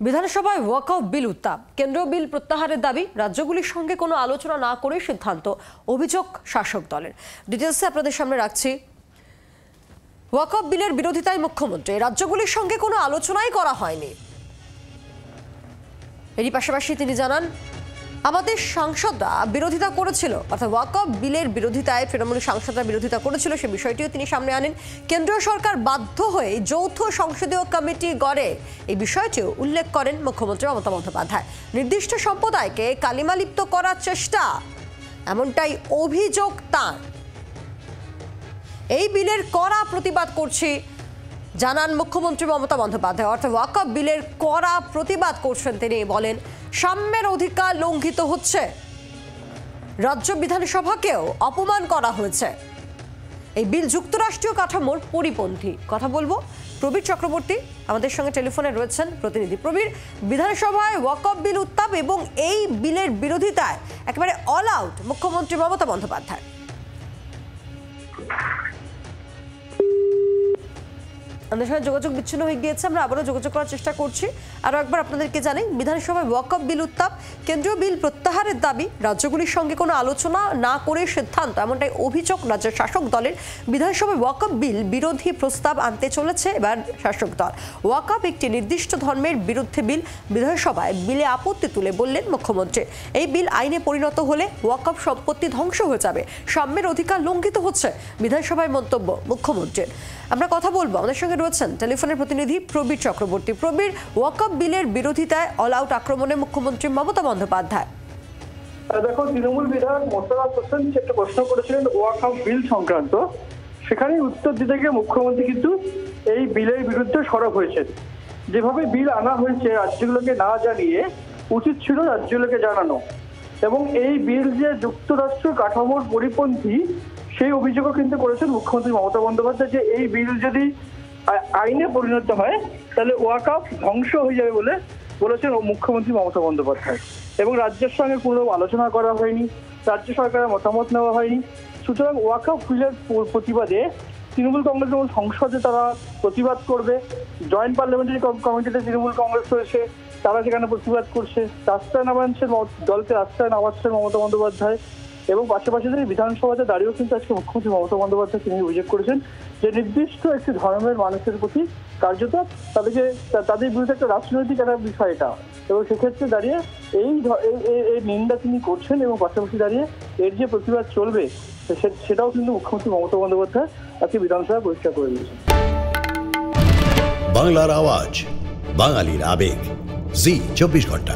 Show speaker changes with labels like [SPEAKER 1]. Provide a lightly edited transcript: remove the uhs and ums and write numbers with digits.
[SPEAKER 1] বিধানসভায় ওয়াকআউট বিল উত্তাপ, কেন্দ্রীয় বিল প্রত্যাহারের দাবি, রাজ্যগুলির সঙ্গে কোনো আলোচনা না করে সিদ্ধান্ত, অভিযোগ শাসক দলের। ডিটেলসে আপনাদের সামনে রাখছি। ওয়াকআউট বিলের বিরোধিতায় মুখ্যমন্ত্রী, রাজ্যগুলির সঙ্গে কোনো আলোচনাই করা হয়নি। এরই পাশাপাশি তিনি জানান, আমাদের সাংসদরা বিরোধিতা করেছিল, অর্থাৎ ওয়াকআউট বিলের বিরোধিতায় তৃণমূল সাংসদরা বিরোধিতা করেছিল, সে বিষয়টিও তিনি সামনে আনেন। কেন্দ্রীয় সরকার বাধ্য হয়ে যৌথ সংসদীয় কমিটি গড়ে, এই বিষয়টিও উল্লেখ করেন মুখ্যমন্ত্রী মমতা বন্দ্যোপাধ্যায়। নির্দিষ্ট সম্প্রদায়কে কালিমালিপ্ত করার চেষ্টা, এমনটাই অভিযোগ তাঁর। এই বিলের কড়া প্রতিবাদ করছি জানান মুখ্যমন্ত্রী মমতা বন্দ্যোপাধ্যায়, অর্থাৎ ওয়াকআউট বিলের কড়া প্রতিবাদ করছেন তিনি। বলেন, সাম্যের অধিকার লঙ্ঘিত হচ্ছে, রাজ্য বিধানসভাকেও অপমান করা হয়েছে, এই বিল যুক্তরাষ্ট্রীয় কাঠামোর পরিপন্থী। কথা বলবো প্রবীর চক্রবর্তী আমাদের সঙ্গে টেলিফোনে রয়েছেন প্রতিনিধি। প্রবীর, বিধানসভায় ওয়াকআউট বিল উত্তাপ এবং এই বিলের বিরোধিতায় একেবারে অল আউট মুখ্যমন্ত্রী মমতা বন্দ্যোপাধ্যায়। আমাদের সঙ্গে যোগাযোগ বিচ্ছিন্ন হয়ে গিয়েছে, আমরা আবারও যোগাযোগ করার চেষ্টা করছি। আরও একবার আপনাদেরকে জানাই, বিধানসভায় ওয়াকআউট বিল উত্তাপ, কেন্দ্রীয় বিল প্রত্যাহারের দাবি, রাজ্যগুলির সঙ্গে কোনো আলোচনা না করে সিদ্ধান্ত, এমনটাই অভিযোগ রাজ্যের শাসক দলের। বিধানসভায় ওয়াকআউট বিল বিরোধী প্রস্তাব আনতে চলেছে এবার শাসক দল। ওয়াকআউট একটি নির্দিষ্ট ধর্মের বিরুদ্ধে বিল, বিধানসভায় বিলে আপত্তি তুলে বললেন মুখ্যমন্ত্রী, এই বিল আইনে পরিণত হলে ওয়াকআউট সম্পত্তি ধ্বংস হয়ে যাবে, সাম্যের অধিকার লঙ্ঘিত হচ্ছে, বিধানসভায় মন্তব্য মুখ্যমন্ত্রীর। আমরা কথা বলবো, আমাদের সঙ্গে রয়েছেন টেলিফোনের প্রতিনিধি প্রবীর চক্রবর্তী। প্রবীর, ওয়াকআউট বিলের বিরোধিতায় অল আউট আক্রমণে মুখ্যমন্ত্রী মমতা বন্দ্যোপাধ্যায়।
[SPEAKER 2] দেখো, তৃণমূল বিধায়ক মোস্তাফা হোসেন একটা প্রশ্ন করেছিলেন ওয়াকআউট বিল সংক্রান্ত, সেখানে উত্তর দিতে গিয়ে মুখ্যমন্ত্রী কিন্তু এই বিলের বিরুদ্ধে সরব হয়েছেন। যেভাবে বিল আনা হয়েছে রাজ্যগুলোকে না জানিয়ে উচিত ছিল রাজ্যগুলোকে জানানো, এবং এই বিল যে যুক্তরাষ্ট্র কাঠামোর পরিপন্থী সেই অভিযোগও কিন্তু করেছেন মুখ্যমন্ত্রী মমতা বন্দ্যোপাধ্যায়, যে এই বিল যদি আইনে পরিণত হয় তাহলে ওয়াকআউট ধ্বংস হয়ে যাবে বলে বলেছেন মুখ্যমন্ত্রী মমতা বন্দ্যোপাধ্যায়। এবং রাজ্যের সঙ্গে কোনো আলোচনা করা হয়নি, রাজ্য সরকারের মতামত নেওয়া হয়নি। সুতরাং ওয়াকআউট বিলের প্রতিবাদে তৃণমূল কংগ্রেস এবং সংসদে তারা প্রতিবাদ করবে। জয়েন্ট পার্লামেন্টারি কমিটিতে তৃণমূল কংগ্রেস রয়েছে, তারা সেখানে প্রতিবাদ করছে। রাস্তায় নামাচ্ছেন, দলকে রাস্তায় নামাচ্ছেন মমতা বন্দ্যোপাধ্যায়। এবং পাশাপাশি বিধানসভাতে দাঁড়িয়েও কিন্তু আজকে মুখ্যমন্ত্রী মমতা বন্দ্যোপাধ্যায় তিনি অভিযোগ করেছেন যে নির্দিষ্ট একটি ধর্মের মানুষের প্রতি কার্যত তাদের বিরুদ্ধে একটা রাজনৈতিক একটা বিষয় এটা, এবং সেক্ষেত্রে দাঁড়িয়ে এই নিন্দা তিনি করছেন, এবং পাশাপাশি দাঁড়িয়ে এর যে প্রতিবাদ চলবে সেটাও কিন্তু মুখ্যমন্ত্রী মমতা বন্দ্যোপাধ্যায় আজকে বিধানসভায় পরিষ্কার করে দিয়েছেন।
[SPEAKER 3] বাংলার আওয়াজ, বাঙালির আবেগ, জি 24 ঘন্টা।